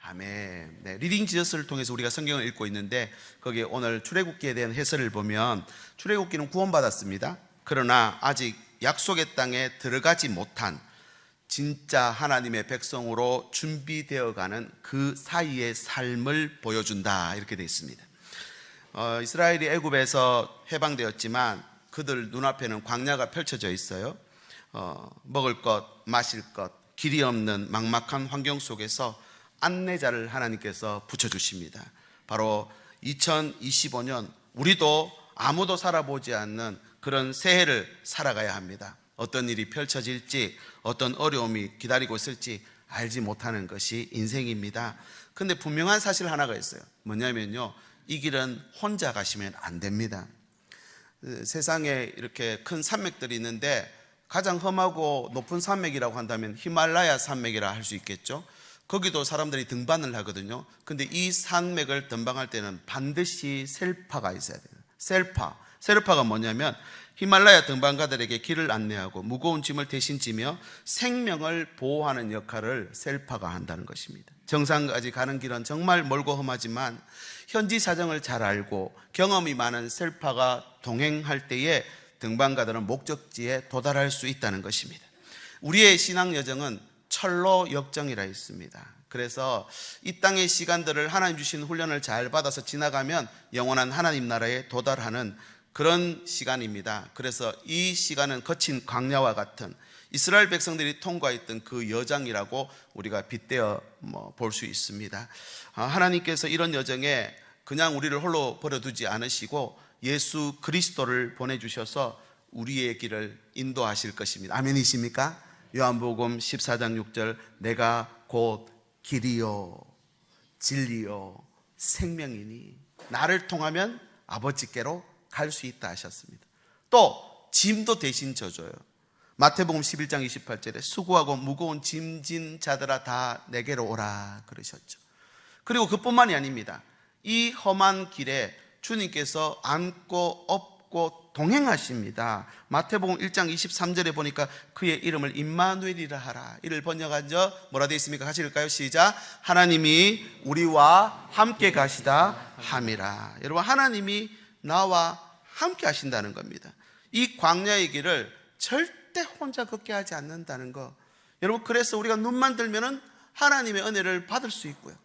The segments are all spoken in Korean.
아멘. 네, 리딩 지저스를 통해서 우리가 성경을 읽고 있는데 거기에 오늘 출애굽기에 대한 해설을 보면 출애굽기는 구원받았습니다. 그러나 아직 약속의 땅에 들어가지 못한 진짜 하나님의 백성으로 준비되어가는 그 사이의 삶을 보여준다 이렇게 되어 있습니다. 이스라엘이 애굽에서 해방되었지만 그들 눈앞에는 광야가 펼쳐져 있어요. 먹을 것, 마실 것, 길이 없는 막막한 환경 속에서 안내자를 하나님께서 붙여주십니다. 바로 2025년 우리도 아무도 살아보지 않는 그런 새해를 살아가야 합니다. 어떤 일이 펼쳐질지, 어떤 어려움이 기다리고 있을지 알지 못하는 것이 인생입니다. 근데 분명한 사실 하나가 있어요. 뭐냐면요, 이 길은 혼자 가시면 안 됩니다. 세상에 이렇게 큰 산맥들이 있는데 가장 험하고 높은 산맥이라고 한다면 히말라야 산맥이라 할 수 있겠죠. 거기도 사람들이 등반을 하거든요. 근데 이 산맥을 등반할 때는 반드시 셀파가 있어야 돼요. 셀파가 뭐냐면 히말라야 등반가들에게 길을 안내하고 무거운 짐을 대신 지며 생명을 보호하는 역할을 셀파가 한다는 것입니다. 정상까지 가는 길은 정말 멀고 험하지만 현지 사정을 잘 알고 경험이 많은 셀파가 동행할 때에 등반가들은 목적지에 도달할 수 있다는 것입니다. 우리의 신앙 여정은 철로 역정이라 있습니다. 그래서 이 땅의 시간들을 하나님 주신 훈련을 잘 받아서 지나가면 영원한 하나님 나라에 도달하는 그런 시간입니다. 그래서 이 시간은 거친 광야와 같은 이스라엘 백성들이 통과했던 그 여정이라고 우리가 빗대어 볼 수 있습니다. 하나님께서 이런 여정에 그냥 우리를 홀로 버려두지 않으시고 예수 그리스도를 보내주셔서 우리의 길을 인도하실 것입니다. 아멘이십니까? 요한복음 14장 6절 내가 곧 길이요 진리요 생명이니 나를 통하면 아버지께로 갈 수 있다 하셨습니다. 또 짐도 대신 져줘요. 마태복음 11장 28절에 수고하고 무거운 짐진 자들아 다 내게로 오라 그러셨죠. 그리고 그뿐만이 아닙니다. 이 험한 길에 주님께서 안고 업고 동행하십니다. 마태복음 1장 23절에 보니까 그의 이름을 임마누엘이라 하라. 이를 번역한저 뭐라 되어 있습니까? 같이 읽을까요? 시작. 하나님이 우리와 함께 가시다 함이라. 여러분, 하나님이 나와 함께 하신다는 겁니다. 이 광야의 길을 절대 혼자 걷게 하지 않는다는 거. 여러분, 그래서 우리가 눈만 들면은 하나님의 은혜를 받을 수 있고요,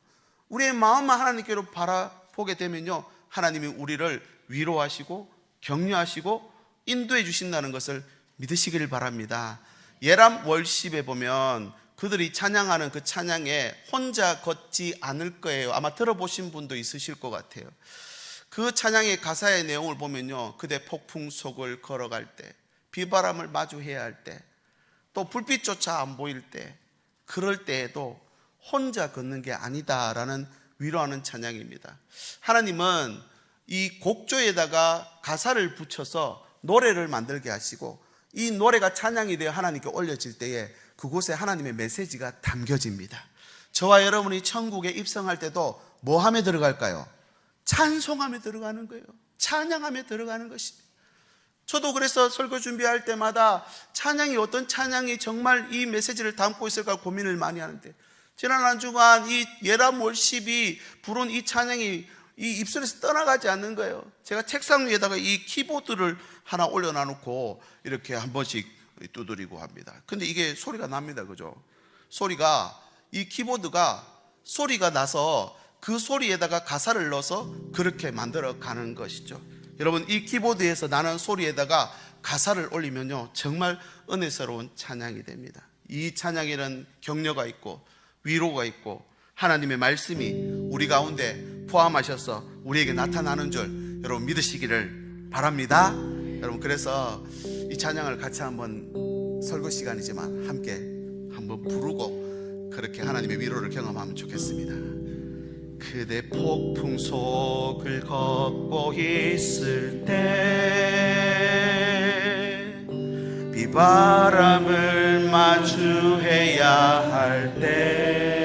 우리의 마음만 하나님께로 바라보게 되면요, 하나님이 우리를 위로하시고 격려하시고 인도해 주신다는 것을 믿으시기를 바랍니다. 예람 월십에 보면 그들이 찬양하는 그 찬양에 혼자 걷지 않을 거예요. 아마 들어보신 분도 있으실 것 같아요. 그 찬양의 가사의 내용을 보면요, 그대 폭풍 속을 걸어갈 때, 비바람을 마주해야 할 때, 또 불빛조차 안 보일 때, 그럴 때에도 혼자 걷는 게 아니다라는 위로하는 찬양입니다. 하나님은 이 곡조에다가 가사를 붙여서 노래를 만들게 하시고 이 노래가 찬양이 되어 하나님께 올려질 때에 그곳에 하나님의 메시지가 담겨집니다. 저와 여러분이 천국에 입성할 때도 뭐 하며 들어갈까요? 찬송하며 들어가는 거예요. 찬양하며 들어가는 것입니다. 저도 그래서 설교 준비할 때마다 찬양이 어떤 찬양이 정말 이 메시지를 담고 있을까 고민을 많이 하는데, 지난 한 주간 이 예람 월십이 부른 이 찬양이 이 입술에서 떠나가지 않는 거예요. 제가 책상 위에다가 이 키보드를 하나 올려놔놓고 이렇게 한 번씩 두드리고 합니다. 근데 이게 소리가 납니다. 그죠? 소리가, 이 키보드가 소리가 나서 그 소리에다가 가사를 넣어서 그렇게 만들어 가는 것이죠. 여러분, 이 키보드에서 나는 소리에다가 가사를 올리면요, 정말 은혜스러운 찬양이 됩니다. 이 찬양에는 격려가 있고 위로가 있고 하나님의 말씀이 우리 가운데 포함하셔서 우리에게 나타나는 줄 여러분 믿으시기를 바랍니다. 여러분, 그래서 이 찬양을 같이 한번 설교 시간이지만 함께 한번 부르고 그렇게 하나님의 위로를 경험하면 좋겠습니다. 그대 폭풍 속을 걷고 있을 때, 비바람을 마주해야 할 때,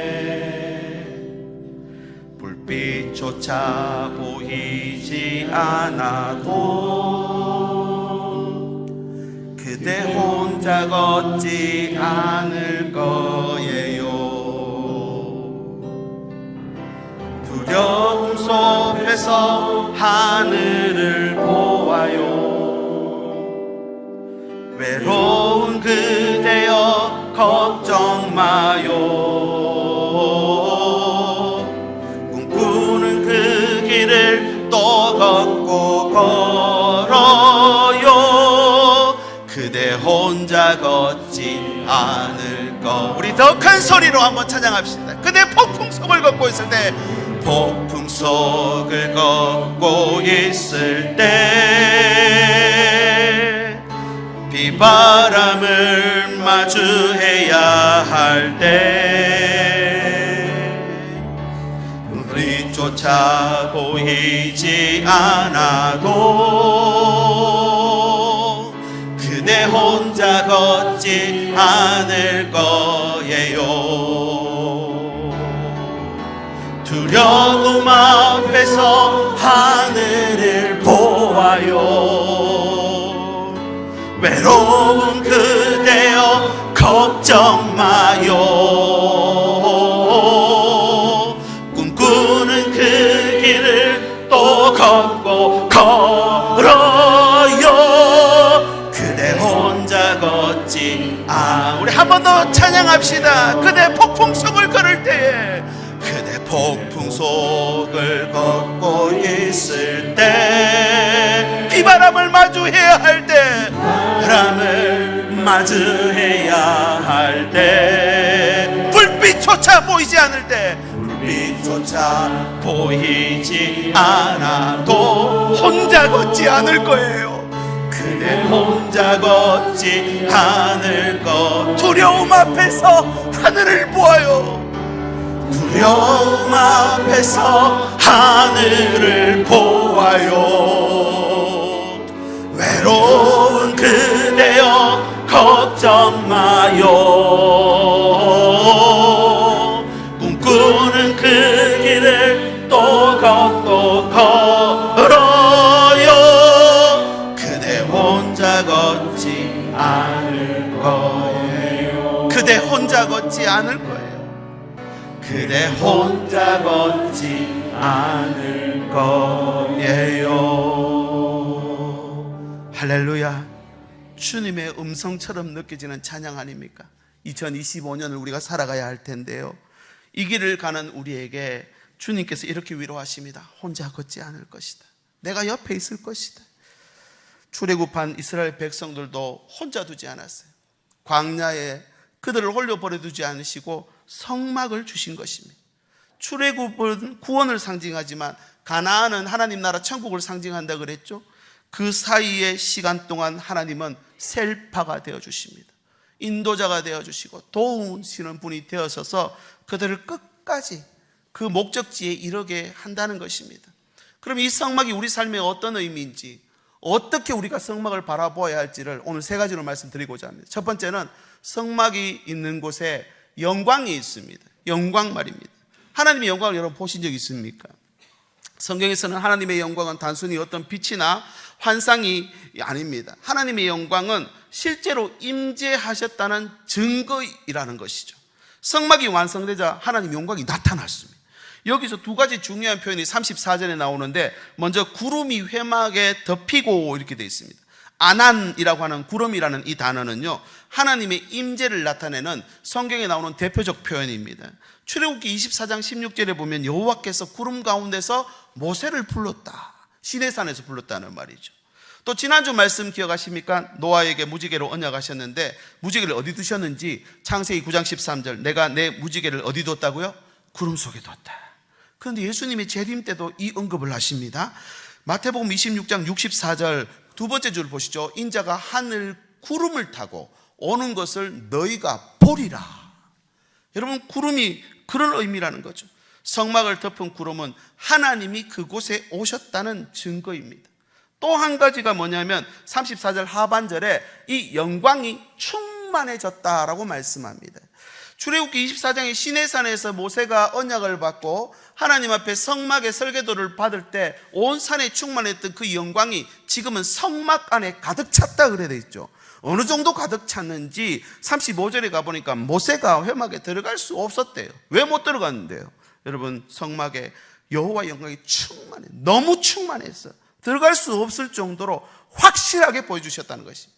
불빛조차 보이지 않아도 그대 혼자 걷지 않을 거예요. 두려움 속에서 하늘을 보아요. 외로운 그대여 걱정 마요. 꿈꾸는 그 길을 또 걷고 걸어요. 그대 혼자 걷지 않을 거. 우리 더 큰 소리로 한번 찬양합시다. 그대 폭풍 속을 걷고 있을 때, 폭풍 속을 걷고 있을 때, 비바람을 마주해야 할 때, 우리 쫓아 보이지 않아도 그대 혼자 걷지 않을 거예요. 두려움 앞에서 하늘을 보아요. 외로운 그대여 걱정 마요. 꿈꾸는 그 길을 또 걷고 걸어요. 그대 혼자 걷지 우리 한 번 더 찬양합시다. 그대 폭풍 속을 걸을 때에, 그대 폭풍 속을 걷고 있을 때, 비바람을 마주해야 할 때, 바람을 마주해야 할 때, 불빛조차 보이지 않을 때, 불빛조차 보이지 않아도 혼자 걷지 않을 거예요. 그대 혼자 걷지 않을 거. 두려움 앞에서 하늘을 보아요. 두려움 앞에서 하늘을 보아요. 외로운 그대여 걱정 마요. 꿈꾸는 그 길을 또 걷고 걸어요. 그대 혼자 걷지 않을 거예요. 그대 혼자 걷지 않을 거예요. 그대 혼자 걷지 않을 거예요. 할렐루야. 주님의 음성처럼 느껴지는 찬양 아닙니까? 2025년을 우리가 살아가야 할 텐데요, 이 길을 가는 우리에게 주님께서 이렇게 위로하십니다. 혼자 걷지 않을 것이다. 내가 옆에 있을 것이다. 출애굽한 이스라엘 백성들도 혼자 두지 않았어요. 광야에 그들을 홀려 버려두지 않으시고 성막을 주신 것입니다. 출애굽은 구원을 상징하지만 가나안은 하나님 나라 천국을 상징한다 그랬죠. 그 사이의 시간 동안 하나님은 셀파가 되어주십니다. 인도자가 되어주시고 도우시는 분이 되어서서 그들을 끝까지 그 목적지에 이르게 한다는 것입니다. 그럼 이 성막이 우리 삶에 어떤 의미인지, 어떻게 우리가 성막을 바라보아야 할지를 오늘 세 가지로 말씀드리고자 합니다. 첫 번째는 성막이 있는 곳에 영광이 있습니다. 영광 말입니다. 하나님의 영광을 여러분 보신 적 있습니까? 성경에서는 하나님의 영광은 단순히 어떤 빛이나 환상이 아닙니다. 하나님의 영광은 실제로 임재하셨다는 증거이라는 것이죠. 성막이 완성되자 하나님의 영광이 나타났습니다. 여기서 두 가지 중요한 표현이 34절에 나오는데, 먼저 구름이 회막에 덮이고 이렇게 되어 있습니다. 아난이라고 하는 구름이라는 이 단어는요, 하나님의 임재를 나타내는 성경에 나오는 대표적 표현입니다. 출애굽기 24장 16절에 보면 여호와께서 구름 가운데서 모세를 불렀다, 시내산에서 불렀다는 말이죠. 또 지난주 말씀 기억하십니까? 노아에게 무지개로 언약하셨는데 무지개를 어디 두셨는지 창세기 9장 13절, 내가 내 무지개를 어디 뒀다고요? 구름 속에 뒀다. 그런데 예수님의 재림 때도 이 언급을 하십니다. 마태복음 26장 64절 두 번째 줄 보시죠. 인자가 하늘 구름을 타고 오는 것을 너희가 보리라. 여러분, 구름이 그런 의미라는 거죠. 성막을 덮은 구름은 하나님이 그곳에 오셨다는 증거입니다. 또 한 가지가 뭐냐면 34절 하반절에 이 영광이 충만해졌다라고 말씀합니다. 출애굽기 24장의 시내산에서 모세가 언약을 받고 하나님 앞에 성막의 설계도를 받을 때 온 산에 충만했던 그 영광이 지금은 성막 안에 가득 찼다 그래 돼 있죠. 어느 정도 가득 찼는지 35절에 가보니까 모세가 회막에 들어갈 수 없었대요. 왜 못 들어갔는데요? 여러분, 성막에 여호와의 영광이 충만해, 너무 충만해서 들어갈 수 없을 정도로 확실하게 보여주셨다는 것입니다.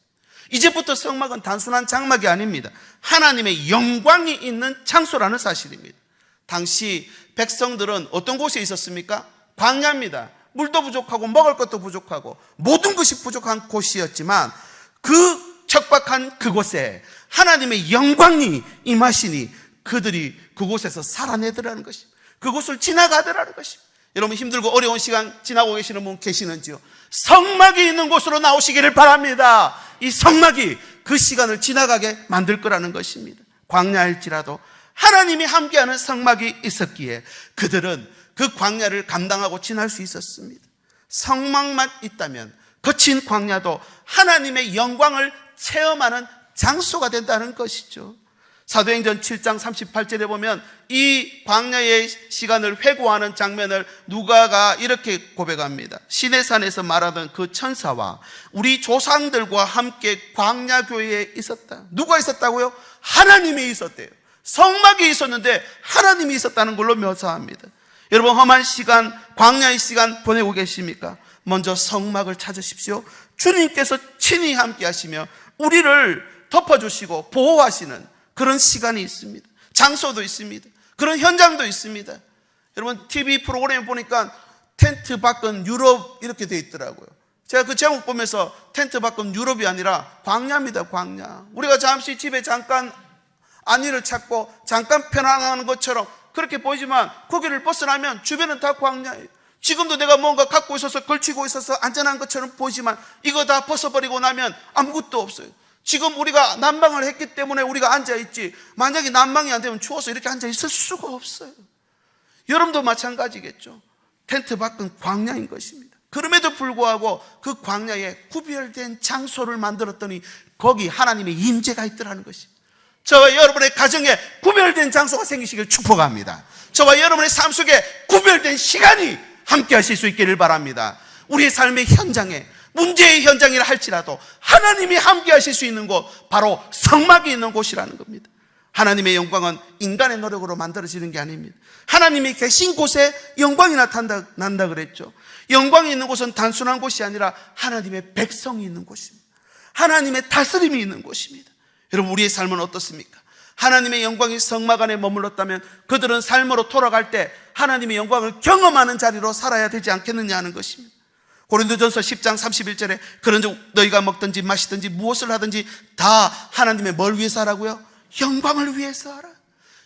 이제부터 성막은 단순한 장막이 아닙니다. 하나님의 영광이 있는 장소라는 사실입니다. 당시 백성들은 어떤 곳에 있었습니까? 광야입니다. 물도 부족하고 먹을 것도 부족하고 모든 것이 부족한 곳이었지만 그 척박한 그곳에 하나님의 영광이 임하시니 그들이 그곳에서 살아내더라는 것입니다. 그곳을 지나가더라는 것입니다. 여러분, 힘들고 어려운 시간 지나고 계시는 분 계시는지요? 성막이 있는 곳으로 나오시기를 바랍니다. 이 성막이 그 시간을 지나가게 만들 거라는 것입니다. 광야일지라도 하나님이 함께하는 성막이 있었기에 그들은 그 광야를 감당하고 지날 수 있었습니다. 성막만 있다면 거친 광야도 하나님의 영광을 체험하는 장소가 된다는 것이죠. 사도행전 7장 38절에 보면 이 광야의 시간을 회고하는 장면을 누가가 이렇게 고백합니다. 시내산에서 말하던 그 천사와 우리 조상들과 함께 광야교회에 있었다. 누가 있었다고요? 하나님이 있었대요. 성막이 있었는데 하나님이 있었다는 걸로 묘사합니다. 여러분, 험한 시간, 광야의 시간 보내고 계십니까? 먼저 성막을 찾으십시오. 주님께서 친히 함께 하시며 우리를 덮어주시고 보호하시는 그런 시간이 있습니다. 장소도 있습니다. 그런 현장도 있습니다. 여러분, TV 프로그램 보니까 텐트 밖은 유럽 이렇게 돼 있더라고요. 제가 그 제목 보면서 텐트 밖은 유럽이 아니라 광야입니다. 광야. 우리가 잠시 집에 잠깐 안위를 찾고 잠깐 편안한 것처럼 그렇게 보이지만 거기를 벗어나면 주변은 다 광야예요. 지금도 내가 뭔가 갖고 있어서 걸치고 있어서 안전한 것처럼 보이지만 이거 다 벗어버리고 나면 아무것도 없어요. 지금 우리가 난방을 했기 때문에 우리가 앉아있지, 만약에 난방이 안 되면 추워서 이렇게 앉아있을 수가 없어요. 여러분도 마찬가지겠죠. 텐트 밖은 광야인 것입니다. 그럼에도 불구하고 그 광야에 구별된 장소를 만들었더니 거기 하나님의 임재가 있더라는 것입니다. 저와 여러분의 가정에 구별된 장소가 생기시길 축복합니다. 저와 여러분의 삶 속에 구별된 시간이 함께 하실 수 있기를 바랍니다. 우리의 삶의 현장에, 문제의 현장이라 할지라도 하나님이 함께 하실 수 있는 곳, 바로 성막이 있는 곳이라는 겁니다. 하나님의 영광은 인간의 노력으로 만들어지는 게 아닙니다. 하나님이 계신 곳에 영광이 나타난다 그랬죠. 영광이 있는 곳은 단순한 곳이 아니라 하나님의 백성이 있는 곳입니다. 하나님의 다스림이 있는 곳입니다. 여러분, 우리의 삶은 어떻습니까? 하나님의 영광이 성막 안에 머물렀다면 그들은 삶으로 돌아갈 때 하나님의 영광을 경험하는 자리로 살아야 되지 않겠느냐 하는 것입니다. 고린도전서 10장 31절에 그런즉 너희가 먹든지 마시든지 무엇을 하든지 다 하나님의 뭘 위해서 하라고요? 영광을 위해서 하라.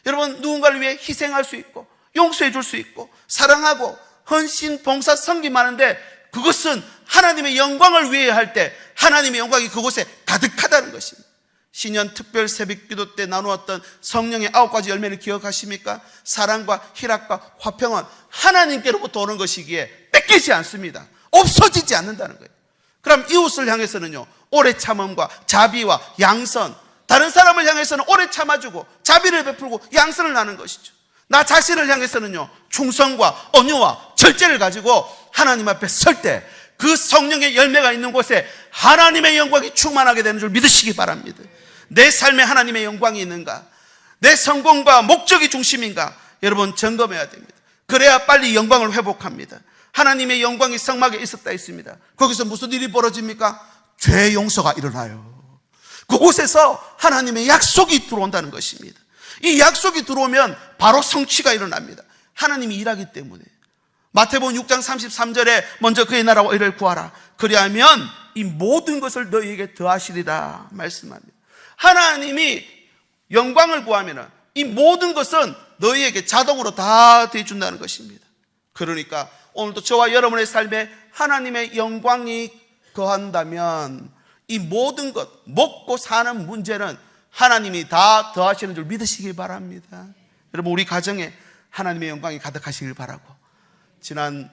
여러분, 누군가를 위해 희생할 수 있고 용서해 줄 수 있고 사랑하고 헌신, 봉사, 섬김하는데 그것은 하나님의 영광을 위해 할 때 하나님의 영광이 그곳에 가득하다는 것입니다. 신년 특별 새벽기도 때 나누었던 성령의 9가지 열매를 기억하십니까? 사랑과 희락과 화평은 하나님께로부터 오는 것이기에 뺏기지 않습니다. 없어지지 않는다는 거예요. 그럼 이웃을 향해서는요, 오래 참음과 자비와 양선, 다른 사람을 향해서는 오래 참아주고 자비를 베풀고 양선을 나는 것이죠. 나 자신을 향해서는요, 충성과 온유와 절제를 가지고 하나님 앞에 설 때 그 성령의 열매가 있는 곳에 하나님의 영광이 충만하게 되는 줄 믿으시기 바랍니다. 내 삶에 하나님의 영광이 있는가? 내 성공과 목적이 중심인가? 여러분, 점검해야 됩니다. 그래야 빨리 영광을 회복합니다. 하나님의 영광이 성막에 있었다 했습니다. 거기서 무슨 일이 벌어집니까? 죄 용서가 일어나요. 그곳에서 하나님의 약속이 들어온다는 것입니다. 이 약속이 들어오면 바로 성취가 일어납니다. 하나님이 일하기 때문에. 마태복음 6장 33절에 먼저 그의 나라와 의를 구하라. 그리하면 이 모든 것을 너희에게 더하시리라 말씀합니다. 하나님이 영광을 구하면 이 모든 것은 너희에게 자동으로 다 대준다는 것입니다. 그러니까 오늘도 저와 여러분의 삶에 하나님의 영광이 거한다면 이 모든 것, 먹고 사는 문제는 하나님이 다 더하시는 줄 믿으시기 바랍니다. 여러분, 우리 가정에 하나님의 영광이 가득하시길 바라고, 지난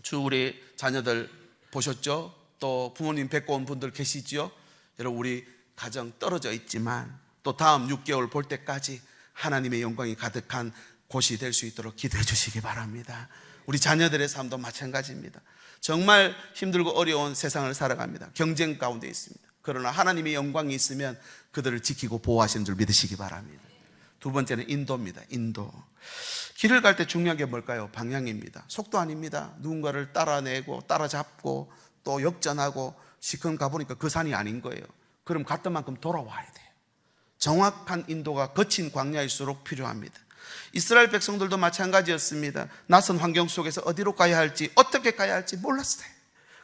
주 우리 자녀들 보셨죠? 또 부모님 뵙고 온 분들 계시지요? 여러분, 우리 가정 떨어져 있지만 또 다음 6개월 볼 때까지 하나님의 영광이 가득한 곳이 될 수 있도록 기도해 주시기 바랍니다. 우리 자녀들의 삶도 마찬가지입니다. 정말 힘들고 어려운 세상을 살아갑니다. 경쟁 가운데 있습니다. 그러나 하나님의 영광이 있으면 그들을 지키고 보호하시는 줄 믿으시기 바랍니다. 두 번째는 인도입니다. 인도. 길을 갈 때 중요한 게 뭘까요? 방향입니다. 속도 아닙니다. 누군가를 따라내고 따라잡고 또 역전하고 시큰 가보니까 그 산이 아닌 거예요. 그럼 갔던 만큼 돌아와야 돼요. 정확한 인도가 거친 광야일수록 필요합니다. 이스라엘 백성들도 마찬가지였습니다. 낯선 환경 속에서 어디로 가야 할지, 어떻게 가야 할지 몰랐어요.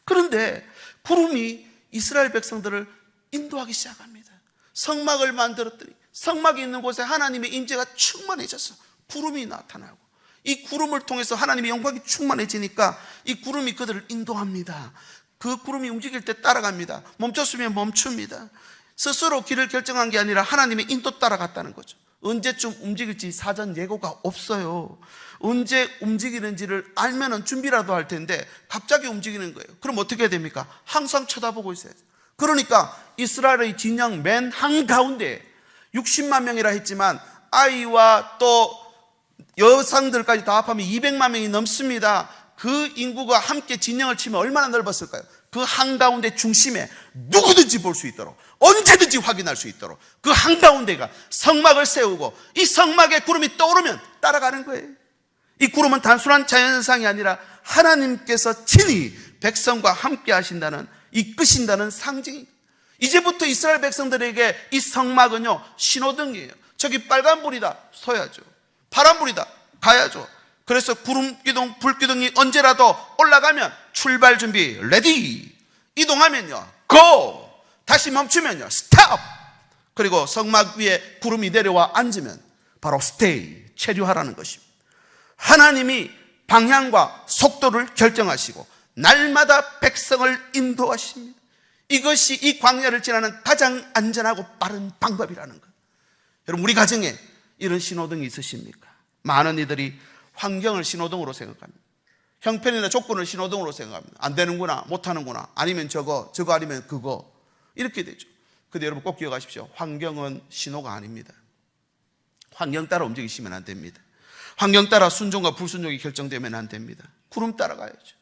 그런데 구름이 이스라엘 백성들을 인도하기 시작합니다. 성막을 만들었더니 성막이 있는 곳에 하나님의 임재가 충만해져서 구름이 나타나고, 이 구름을 통해서 하나님의 영광이 충만해지니까 이 구름이 그들을 인도합니다. 그 구름이 움직일 때 따라갑니다. 멈췄으면 멈춥니다. 스스로 길을 결정한 게 아니라 하나님의 인도 따라갔다는 거죠. 언제쯤 움직일지 사전 예고가 없어요. 언제 움직이는지를 알면은 준비라도 할 텐데 갑자기 움직이는 거예요. 그럼 어떻게 해야 됩니까? 항상 쳐다보고 있어야죠. 그러니까 이스라엘의 진영 맨 한가운데 60만 명이라 했지만 아이와 또 여성들까지 다 합하면 200만 명이 넘습니다. 그 인구가 함께 진영을 치면 얼마나 넓었을까요? 그 한가운데 중심에 누구든지 볼 수 있도록, 언제든지 확인할 수 있도록 그 한가운데가 성막을 세우고, 이 성막에 구름이 떠오르면 따라가는 거예요. 이 구름은 단순한 자연현상이 아니라 하나님께서 친히 백성과 함께 하신다는, 이끄신다는 상징입니다. 이제부터 이스라엘 백성들에게 이 성막은요, 신호등이에요. 저기 빨간불이다, 서야죠. 파란불이다, 가야죠. 그래서 구름기둥, 불기둥이 언제라도 올라가면 출발 준비, 레디. 이동하면요, 고. 다시 멈추면요, 스탑. 그리고 성막 위에 구름이 내려와 앉으면 바로 스테이, 체류하라는 것입니다. 하나님이 방향과 속도를 결정하시고 날마다 백성을 인도하십니다. 이것이 이 광야를 지나는 가장 안전하고 빠른 방법이라는 것. 여러분, 우리 가정에 이런 신호등이 있으십니까? 많은 이들이 환경을 신호등으로 생각합니다. 형편이나 조건을 신호등으로 생각합니다. 안 되는구나, 못하는구나, 아니면 저거 아니면 그거, 이렇게 되죠. 근데 여러분 꼭 기억하십시오. 환경은 신호가 아닙니다. 환경 따라 움직이시면 안 됩니다. 환경 따라 순종과 불순종이 결정되면 안 됩니다. 구름 따라가야죠.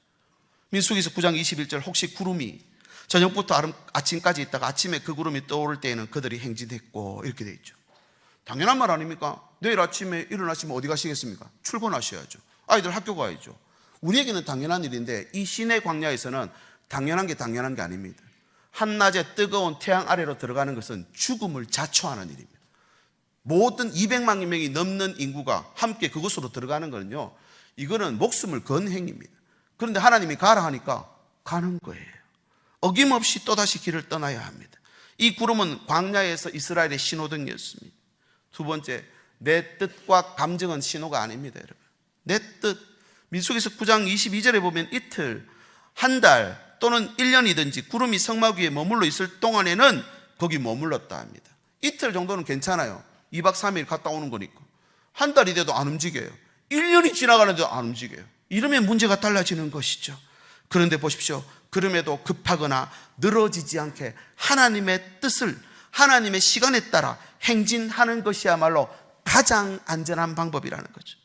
민수기서 9장 21절, 혹시 구름이 저녁부터 아침까지 있다가 아침에 그 구름이 떠오를 때에는 그들이 행진했고, 이렇게 돼 있죠. 당연한 말 아닙니까? 내일 아침에 일어나시면 어디 가시겠습니까? 출근하셔야죠. 아이들 학교 가야죠. 우리에게는 당연한 일인데 이 시내 광야에서는 당연한 게 아닙니다. 한낮에 뜨거운 태양 아래로 들어가는 것은 죽음을 자초하는 일입니다. 모든 200만 명이 넘는 인구가 함께 그곳으로 들어가는 거는요, 이거는 목숨을 건 행위입니다. 그런데 하나님이 가라 하니까 가는 거예요. 어김없이 또다시 길을 떠나야 합니다. 이 구름은 광야에서 이스라엘의 신호등이었습니다. 두 번째, 내 뜻과 감정은 신호가 아닙니다, 여러분. 내 뜻. 민수기서 9장 22절에 보면 이틀, 한 달 또는 1년이든지 구름이 성막 위에 머물러 있을 동안에는 거기 머물렀다 합니다. 이틀 정도는 괜찮아요. 2박 3일 갔다 오는 거니까. 한 달이 돼도 안 움직여요. 1년이 지나가는데도 안 움직여요. 이러면 문제가 달라지는 것이죠. 그런데 보십시오. 그럼에도 급하거나 늘어지지 않게 하나님의 뜻을, 하나님의 시간에 따라 행진하는 것이야말로 가장 안전한 방법이라는 거죠.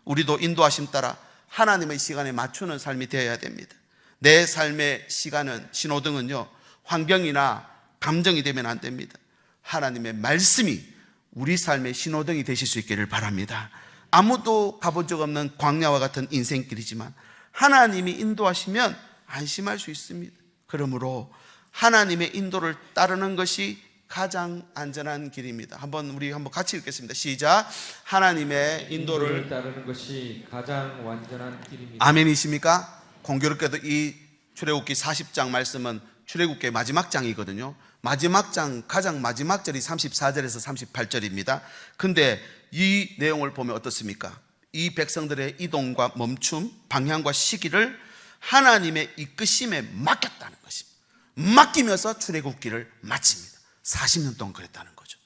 우리도 인도하심 따라 하나님의 시간에 맞추는 삶이 되어야 됩니다. 내 삶의 시간은, 신호등은요, 환경이나 감정이 되면 안 됩니다. 하나님의 말씀이 우리 삶의 신호등이 되실 수 있기를 바랍니다. 아무도 가본 적 없는 광야와 같은 인생길이지만 하나님이 인도하시면 안심할 수 있습니다. 그러므로 하나님의 인도를 따르는 것이 가장 안전한 길입니다. 우리 한번 같이 읽겠습니다. 시작. 하나님의 인도를 따르는 것이 가장 완전한 길입니다. 아멘이십니까? 공교롭게도 이 출애굽기 40장 말씀은 출애굽기의 마지막 장이거든요. 마지막 장 가장 마지막 절이 34절에서 38절입니다. 근데 이 내용을 보면 어떻습니까? 이 백성들의 이동과 멈춤, 방향과 시기를 하나님의 이끄심에 맡겼다는 것입니다. 맡기면서 출애굽기를 마칩니다. 40년 동안 그랬다는 거죠.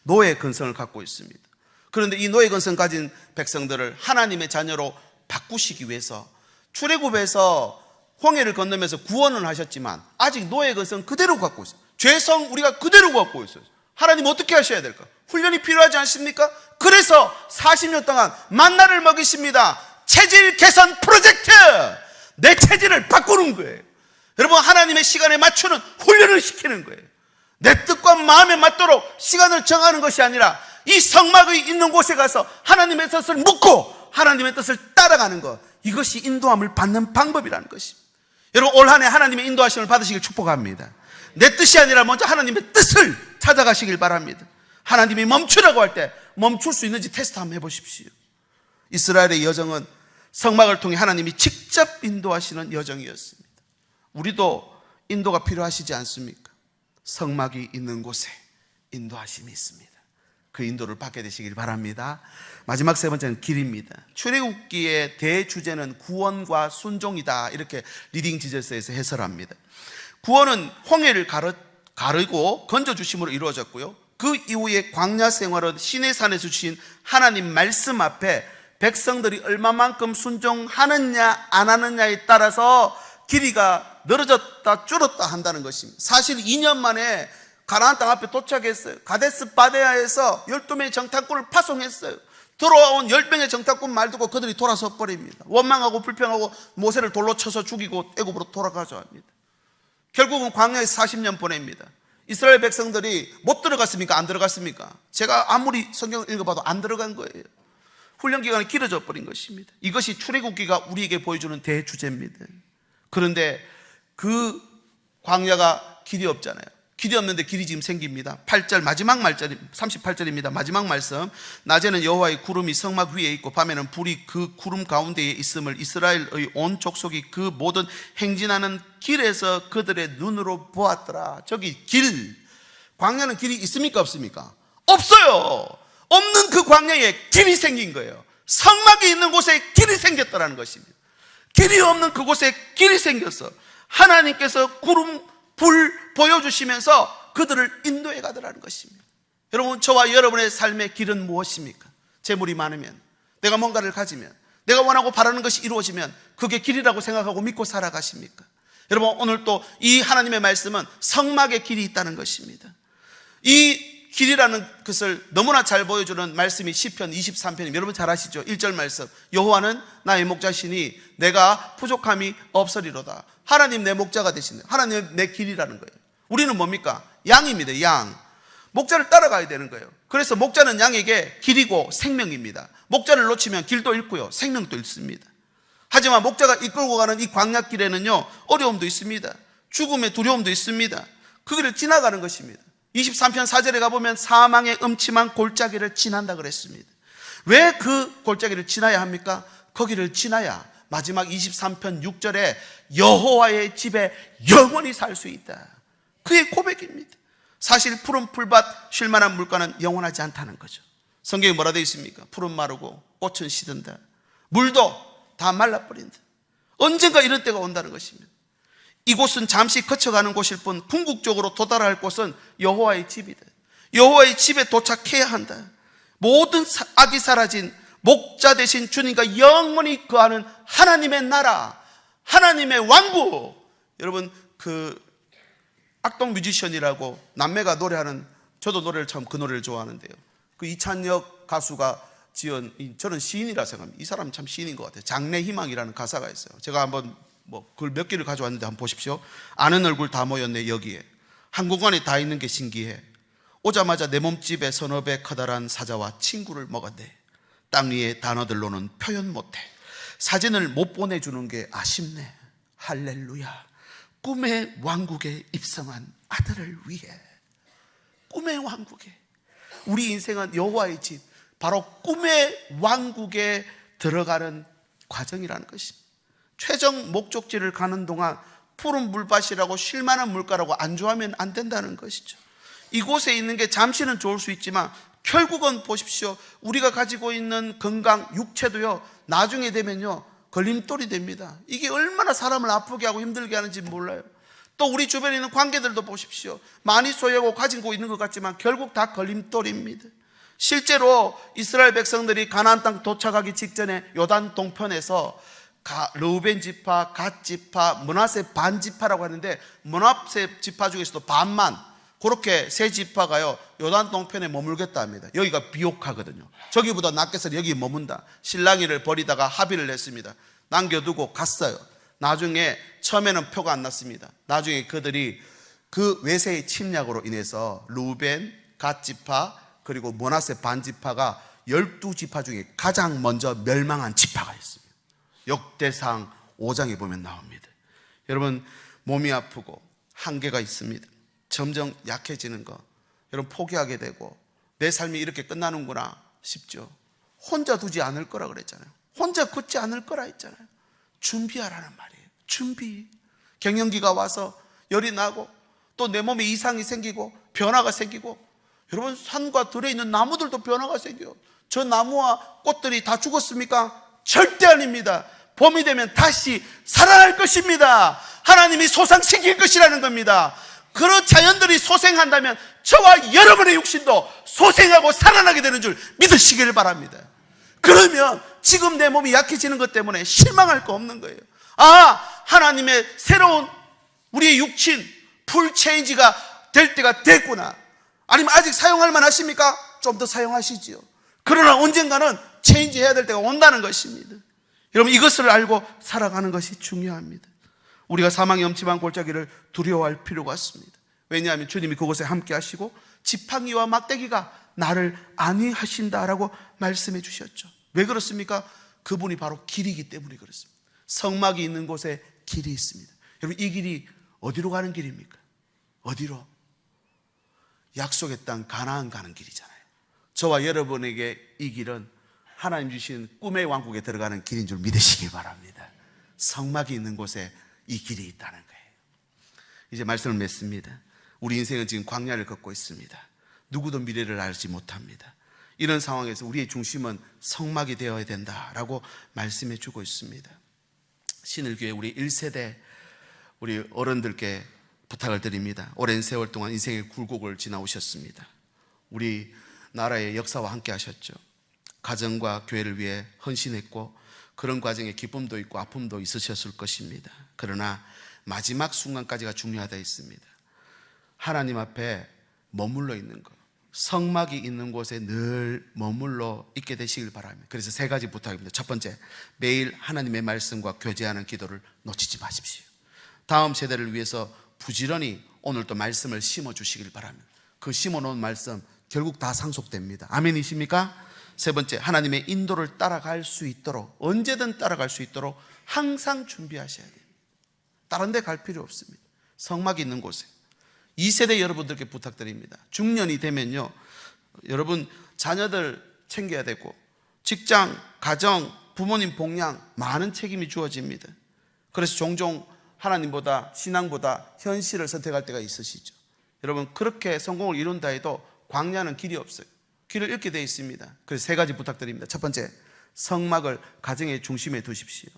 노예 근성을 갖고 있습니다. 그런데 이 노예 근성 가진 백성들을 하나님의 자녀로 바꾸시기 위해서 출애굽에서 홍해를 건너면서 구원을 하셨지만 아직 노예 근성 그대로 갖고 있어요. 죄성 우리가 그대로 갖고 있어요. 하나님 어떻게 하셔야 될까? 훈련이 필요하지 않습니까? 그래서 40년 동안 만나를 먹이십니다. 체질 개선 프로젝트! 내 체질을 바꾸는 거예요. 여러분, 하나님의 시간에 맞추는 훈련을 시키는 거예요. 내 뜻과 마음에 맞도록 시간을 정하는 것이 아니라 이 성막이 있는 곳에 가서 하나님의 뜻을 묻고 하나님의 뜻을 따라가는 것, 이것이 인도함을 받는 방법이라는 것입니다. 여러분, 올 한 해 하나님의 인도하심을 받으시길 축복합니다. 내 뜻이 아니라 먼저 하나님의 뜻을 찾아가시길 바랍니다. 하나님이 멈추라고 할 때 멈출 수 있는지 테스트 한번 해보십시오. 이스라엘의 여정은 성막을 통해 하나님이 직접 인도하시는 여정이었습니다. 우리도 인도가 필요하시지 않습니까? 성막이 있는 곳에 인도하심이 있습니다. 그 인도를 받게 되시길 바랍니다. 마지막 세 번째는 길입니다. 출애굽기의 대주제는 구원과 순종이다, 이렇게 리딩 지저스에서 해설합니다. 구원은 홍해를 가르고 건져주심으로 이루어졌고요, 그 이후에 광야 생활은 시내산에서 주신 하나님 말씀 앞에 백성들이 얼마만큼 순종하느냐 안 하느냐에 따라서 길이가 늘어졌다 줄었다 한다는 것입니다. 사실 2년 만에 가나안 땅 앞에 도착했어요. 가데스 바네아에서 12명의 정탐꾼을 파송했어요. 들어온 10명의 정탐꾼 말두고 그들이 돌아서 버립니다. 원망하고 불평하고 모세를 돌로 쳐서 죽이고 애굽으로 돌아가자 합니다. 결국은 광야에서 40년 보냅니다. 이스라엘 백성들이 못 들어갔습니까? 안 들어갔습니까? 제가 아무리 성경을 읽어봐도 안 들어간 거예요. 훈련 기간이 길어져 버린 것입니다. 이것이 출애굽기가 우리에게 보여주는 대주제입니다. 그런데 그 광야가 길이 없잖아요. 길이 없는데 길이 지금 생깁니다. 8절 마지막 말절 38절입니다. 마지막 말씀. 낮에는 여호와의 구름이 성막 위에 있고 밤에는 불이 그 구름 가운데에 있음을 이스라엘의 온 족속이 그 모든 행진하는 길에서 그들의 눈으로 보았더라. 저기 길, 광야는 길이 있습니까? 없습니까? 없어요. 없는 그 광야에 길이 생긴 거예요. 성막이 있는 곳에 길이 생겼다는 것입니다. 길이 없는 그곳에 길이 생겼어. 하나님께서 구름, 불 보여주시면서 그들을 인도해 가더라는 것입니다. 여러분, 저와 여러분의 삶의 길은 무엇입니까? 재물이 많으면, 내가 뭔가를 가지면, 내가 원하고 바라는 것이 이루어지면 그게 길이라고 생각하고 믿고 살아가십니까? 여러분, 오늘 또 이 하나님의 말씀은 성막의 길이 있다는 것입니다. 이 길이라는 것을 너무나 잘 보여주는 말씀이 시편 23편입니다. 여러분 잘 아시죠? 1절 말씀. 여호와는 나의 목자시니 내가 부족함이 없으리로다. 하나님 내 목자가 되시네. 하나님 내 길이라는 거예요. 우리는 뭡니까? 양입니다. 양. 목자를 따라가야 되는 거예요. 그래서 목자는 양에게 길이고 생명입니다. 목자를 놓치면 길도 잃고요, 생명도 잃습니다. 하지만 목자가 이끌고 가는 이 광야길에는요, 어려움도 있습니다. 죽음의 두려움도 있습니다. 그 길을 지나가는 것입니다. 23편 4절에 가보면 사망의 음침한 골짜기를 지난다 그랬습니다. 왜 그 골짜기를 지나야 합니까? 거기를 지나야 마지막 23편 6절에 여호와의 집에 영원히 살 수 있다. 그의 고백입니다. 사실 푸른 풀밭 쉴 만한 물가는 영원하지 않다는 거죠. 성경에 뭐라 되어 있습니까? 풀은 마르고 꽃은 시든다. 물도 다 말라버린다. 언젠가 이런 때가 온다는 것입니다. 이곳은 잠시 거쳐가는 곳일 뿐 궁극적으로 도달할 곳은 여호와의 집이다. 여호와의 집에 도착해야 한다. 모든 악이 사라진 목자 되신 주님과 영원히 거하는 하나님의 나라, 하나님의 왕국. 여러분, 그 악동 뮤지션이라고 남매가 노래하는, 저도 노래를 참 그 노래를 좋아하는데요, 그 이찬혁 가수가 지은, 저는 시인이라 생각합니다. 이 사람 참 시인인 것 같아요. 장래희망이라는 가사가 있어요. 제가 한번 그걸 몇 개를 가져왔는데 한번 보십시오. 아는 얼굴 다 모였네 여기에. 한 공간에 다 있는 게 신기해. 오자마자 내 몸집에 서너 배 커다란 사자와 친구를 먹었네. 땅 위의 단어들로는 표현 못해. 사진을 못 보내주는 게 아쉽네. 할렐루야. 꿈의 왕국에 입성한 아들을 위해. 꿈의 왕국에. 우리 인생은 여호와의 집, 바로 꿈의 왕국에 들어가는 과정이라는 것입니다. 최종 목적지를 가는 동안 푸른 물밭이라고 쉴만한 물가라고 안주하면 안 된다는 것이죠. 이곳에 있는 게 잠시는 좋을 수 있지만 결국은 보십시오. 우리가 가지고 있는 건강, 육체도요, 나중에 되면요, 걸림돌이 됩니다. 이게 얼마나 사람을 아프게 하고 힘들게 하는지 몰라요. 또 우리 주변에 있는 관계들도 보십시오. 많이 소유하고 가지고 있는 것 같지만 결국 다 걸림돌입니다. 실제로 이스라엘 백성들이 가나안 땅 도착하기 직전에 요단 동편에서 르우벤 지파, 갓 지파, 므낫세 반 지파라고 하는데, 므낫세 지파 중에서도 반만, 그렇게 세 지파가요 요단 동편에 머물겠다 합니다. 여기가 비옥하거든요. 저기보다 낫겠어 여기 머문다. 실랑이를 벌이다가 합의를 했습니다. 남겨두고 갔어요. 나중에 처음에는 표가 안 났습니다. 나중에 그들이 그 외세의 침략으로 인해서 르우벤, 갓 지파, 그리고 므낫세 반지파가 12지파 중에 가장 먼저 멸망한 지파가 있습니다. 역대상 5장에 보면 나옵니다. 여러분, 몸이 아프고 한계가 있습니다. 점점 약해지는 거, 여러분 포기하게 되고 내 삶이 이렇게 끝나는구나 싶죠. 혼자 두지 않을 거라 그랬잖아요. 혼자 굳지 않을 거라 했잖아요. 준비하라는 말이에요. 준비. 갱년기가 와서 열이 나고 또 내 몸에 이상이 생기고 변화가 생기고, 여러분 산과 들에 있는 나무들도 변화가 생겨요. 저 나무와 꽃들이 다 죽었습니까? 절대 아닙니다. 봄이 되면 다시 살아날 것입니다. 하나님이 소생시킬 것이라는 겁니다. 그런 자연들이 소생한다면 저와 여러분의 육신도 소생하고 살아나게 되는 줄 믿으시길 바랍니다. 그러면 지금 내 몸이 약해지는 것 때문에 실망할 거 없는 거예요. 하나님의 새로운 우리의 육신 풀 체인지가 될 때가 됐구나. 아니면 아직 사용할 만하십니까? 좀 더 사용하시지요. 그러나 언젠가는 체인지 해야 될 때가 온다는 것입니다. 여러분, 이것을 알고 살아가는 것이 중요합니다. 우리가 사망의 엄침한 골짜기를 두려워할 필요가 없습니다. 왜냐하면 주님이 그곳에 함께 하시고 지팡이와 막대기가 나를 안위하신다라고 말씀해 주셨죠. 왜 그렇습니까? 그분이 바로 길이기 때문에 그렇습니다. 성막이 있는 곳에 길이 있습니다. 여러분, 이 길이 어디로 가는 길입니까? 어디로? 약속의 땅 가나안 가는 길이잖아요. 저와 여러분에게 이 길은 하나님 주신 꿈의 왕국에 들어가는 길인 줄 믿으시기 바랍니다. 성막이 있는 곳에 이 길이 있다는 거예요. 이제 말씀을 맺습니다. 우리 인생은 지금 광야를 걷고 있습니다. 누구도 미래를 알지 못합니다. 이런 상황에서 우리의 중심은 성막이 되어야 된다라고 말씀해 주고 있습니다. 신일교회 우리 1세대 우리 어른들께 부탁을 드립니다. 오랜 세월 동안 인생의 굴곡을 지나오셨습니다. 우리 나라의 역사와 함께 하셨죠. 가정과 교회를 위해 헌신했고 그런 과정에 기쁨도 있고 아픔도 있으셨을 것입니다. 그러나 마지막 순간까지가 중요하다 했습니다. 하나님 앞에 머물러 있는 것, 성막이 있는 곳에 늘 머물러 있게 되시길 바랍니다. 그래서 세 가지 부탁입니다. 첫 번째, 매일 하나님의 말씀과 교제하는 기도를 놓치지 마십시오. 다음 세대를 위해서 부지런히 오늘도 말씀을 심어주시길 바랍니다. 그 심어놓은 말씀 결국 다 상속됩니다. 아멘이십니까? 세 번째, 하나님의 인도를 따라갈 수 있도록, 언제든 따라갈 수 있도록 항상 준비하셔야 돼요. 다른 데 갈 필요 없습니다. 성막이 있는 곳에. 2세대 여러분들께 부탁드립니다. 중년이 되면요, 여러분 자녀들 챙겨야 되고 직장, 가정, 부모님 봉양 많은 책임이 주어집니다. 그래서 종종 하나님보다 신앙보다 현실을 선택할 때가 있으시죠. 여러분, 그렇게 성공을 이룬다 해도 광야는 길이 없어요. 길을 잃게 되어 있습니다. 그래서 세 가지 부탁드립니다. 첫 번째, 성막을 가정의 중심에 두십시오.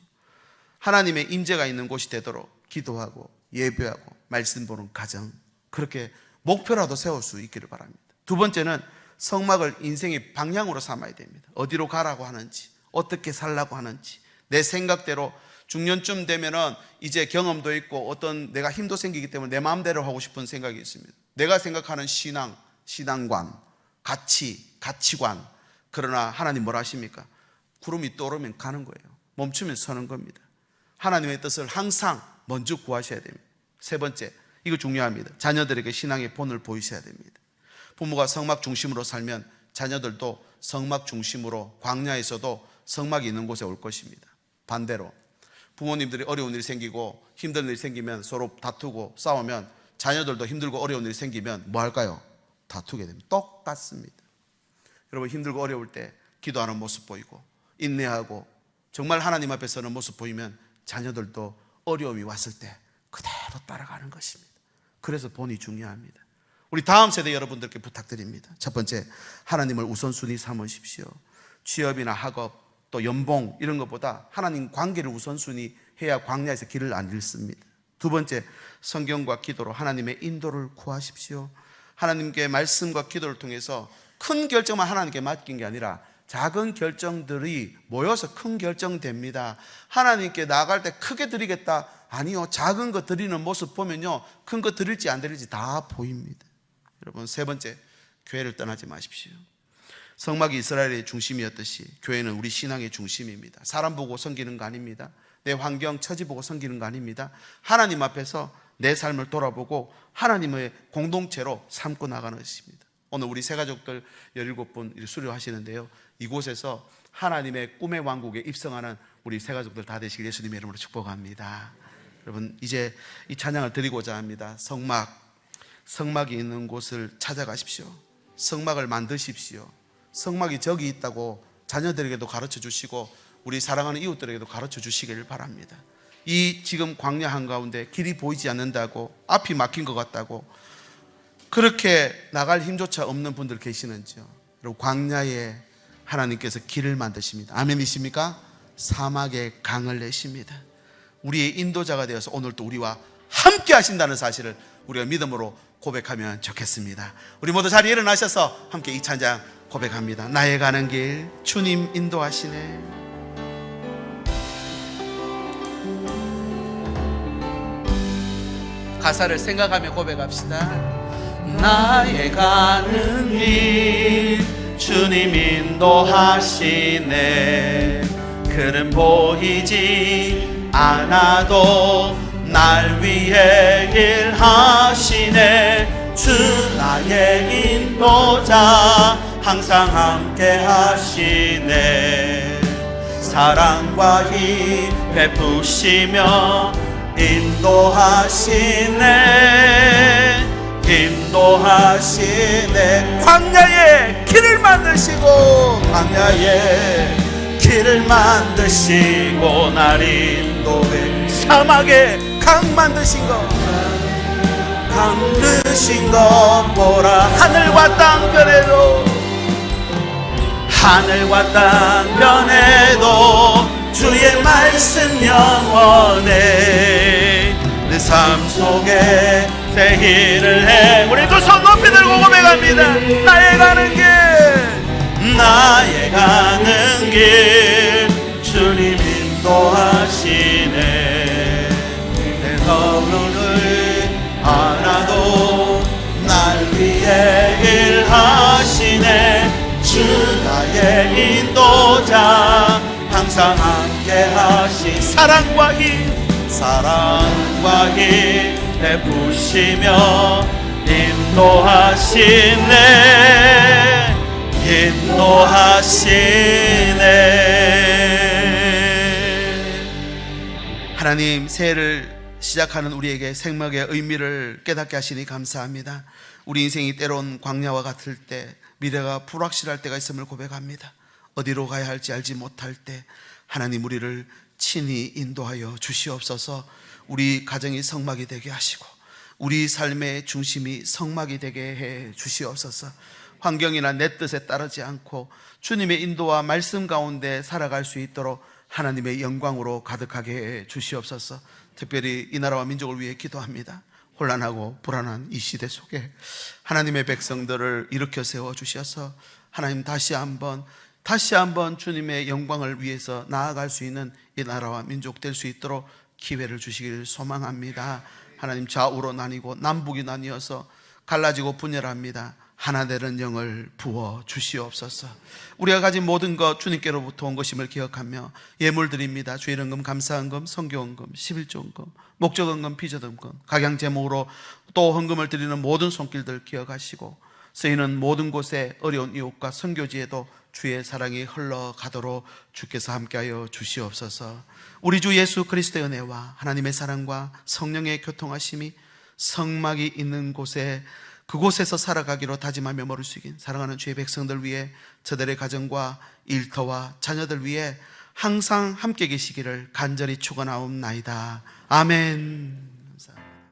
하나님의 임재가 있는 곳이 되도록 기도하고 예배하고 말씀 보는 가정, 그렇게 목표라도 세울 수 있기를 바랍니다. 두 번째는 성막을 인생의 방향으로 삼아야 됩니다. 어디로 가라고 하는지, 어떻게 살라고 하는지, 내 생각대로 중년쯤 되면은 이제 경험도 있고 어떤 내가 힘도 생기기 때문에 내 마음대로 하고 싶은 생각이 있습니다. 내가 생각하는 신앙관, 가치관. 그러나 하나님 뭐라 하십니까? 구름이 떠오르면 가는 거예요. 멈추면 서는 겁니다. 하나님의 뜻을 항상 먼저 구하셔야 됩니다. 세 번째, 이거 중요합니다. 자녀들에게 신앙의 본을 보이셔야 됩니다. 부모가 성막 중심으로 살면 자녀들도 성막 중심으로 광야에서도 성막이 있는 곳에 올 것입니다. 반대로 부모님들이 어려운 일이 생기고 힘든 일이 생기면 서로 다투고 싸우면 자녀들도 힘들고 어려운 일이 생기면 뭐 할까요? 다투게 됩니다. 똑같습니다. 여러분, 힘들고 어려울 때 기도하는 모습 보이고 인내하고 정말 하나님 앞에 서는 모습 보이면 자녀들도 어려움이 왔을 때 그대로 따라가는 것입니다. 그래서 본이 중요합니다. 우리 다음 세대 여러분들께 부탁드립니다. 첫 번째, 하나님을 우선순위 삼으십시오. 취업이나 학업 또 연봉 이런 것보다 하나님 관계를 우선순위 해야 광야에서 길을 안 잃습니다. 두 번째, 성경과 기도로 하나님의 인도를 구하십시오. 하나님께 말씀과 기도를 통해서 큰 결정만 하나님께 맡긴 게 아니라 작은 결정들이 모여서 큰 결정됩니다. 하나님께 나아갈 때 크게 드리겠다, 아니요, 작은 거 드리는 모습 보면요, 큰 거 드릴지 안 드릴지 다 보입니다. 여러분, 세 번째, 교회를 떠나지 마십시오. 성막이 이스라엘의 중심이었듯이 교회는 우리 신앙의 중심입니다. 사람 보고 섬기는 거 아닙니다. 내 환경, 처지 보고 섬기는 거 아닙니다. 하나님 앞에서 내 삶을 돌아보고 하나님의 공동체로 삼고 나가는 것입니다. 오늘 우리 새가족들 17분 수료하시는데요, 이곳에서 하나님의 꿈의 왕국에 입성하는 우리 새가족들 다 되시길 예수님의 이름으로 축복합니다. 여러분, 이제 이 찬양을 드리고자 합니다. 성막이 있는 곳을 찾아가십시오. 성막을 만드십시오. 성막이 저기 있다고 자녀들에게도 가르쳐 주시고 우리 사랑하는 이웃들에게도 가르쳐 주시길 바랍니다. 이 지금 광야 한가운데 길이 보이지 않는다고, 앞이 막힌 것 같다고 그렇게 나갈 힘조차 없는 분들 계시는지요? 여러분, 광야에 하나님께서 길을 만드십니다. 아멘이십니까? 사막에 강을 내십니다. 우리의 인도자가 되어서 오늘 또 우리와 함께 하신다는 사실을 우리가 믿음으로 고백하면 좋겠습니다. 우리 모두 자리에 일어나셔서 함께 이 찬양 고백합니다. 나의 가는 길 주님 인도하시네. 가사를 생각하며 고백합시다. 나의 가는 길 주님 인도하시네. 그는 보이지 않아도 날 위해 일하시네. 주 나의 인도자 항상 함께 하시네. 사랑과 힘 베푸시며 인도하시네. 인도하시네. 광야에 길을 만드시고, 광야에 길을 만드시고 날 인도해. 사막에 강 만드신 것, 만드신 것 보라. 하늘과 땅 변해도, 하늘과 땅 변해도 주의 말씀 영원해. 내 삶 속에 새 일을 해. 우리 두 손 높이 들고 고백합니다. 나의 가는 길, 나의 가는 길 주님 인도하시네. 내 서로를 하나도 날 위해 일하시네. 주 나의 인도자 항상 함께 하시. 사랑과 힘, 사랑과 힘 베푸시며 인도하시네. 인도하시네. 하나님, 새해를 시작하는 우리에게 생명의 의미를 깨닫게 하시니 감사합니다. 우리 인생이 때론 광야와 같을 때, 미래가 불확실할 때가 있음을 고백합니다. 어디로 가야 할지 알지 못할 때 하나님 우리를 친히 인도하여 주시옵소서. 우리 가정이 성막이 되게 하시고 우리 삶의 중심이 성막이 되게 해 주시옵소서. 환경이나 내 뜻에 따르지 않고 주님의 인도와 말씀 가운데 살아갈 수 있도록 하나님의 영광으로 가득하게 해 주시옵소서. 특별히 이 나라와 민족을 위해 기도합니다. 혼란하고 불안한 이 시대 속에 하나님의 백성들을 일으켜 세워 주셔서 하나님 다시 한번 주님의 영광을 위해서 나아갈 수 있는 이 나라와 민족 될 수 있도록 기회를 주시길 소망합니다. 하나님, 좌우로 나뉘고 남북이 나뉘어서 갈라지고 분열합니다. 하나 되는 영을 부어 주시옵소서. 우리가 가진 모든 것 주님께로부터 온 것임을 기억하며 예물 드립니다. 주일헌금, 감사헌금, 선교헌금, 11조헌금, 목적헌금, 비전헌금, 각양제목으로 또 헌금을 드리는 모든 손길들 기억하시고 쓰이는 모든 곳에 어려운 이웃과 선교지에도 주의 사랑이 흘러가도록 주께서 함께하여 주시옵소서. 우리 주 예수 그리스도의 은혜와 하나님의 사랑과 성령의 교통하심이 성막이 있는 곳에 그곳에서 살아가기로 다짐하며 머리 숙인 사랑하는 주의 백성들 위해 저들의 가정과 일터와 자녀들 위해 항상 함께 계시기를 간절히 축원하옵나이다. 아멘.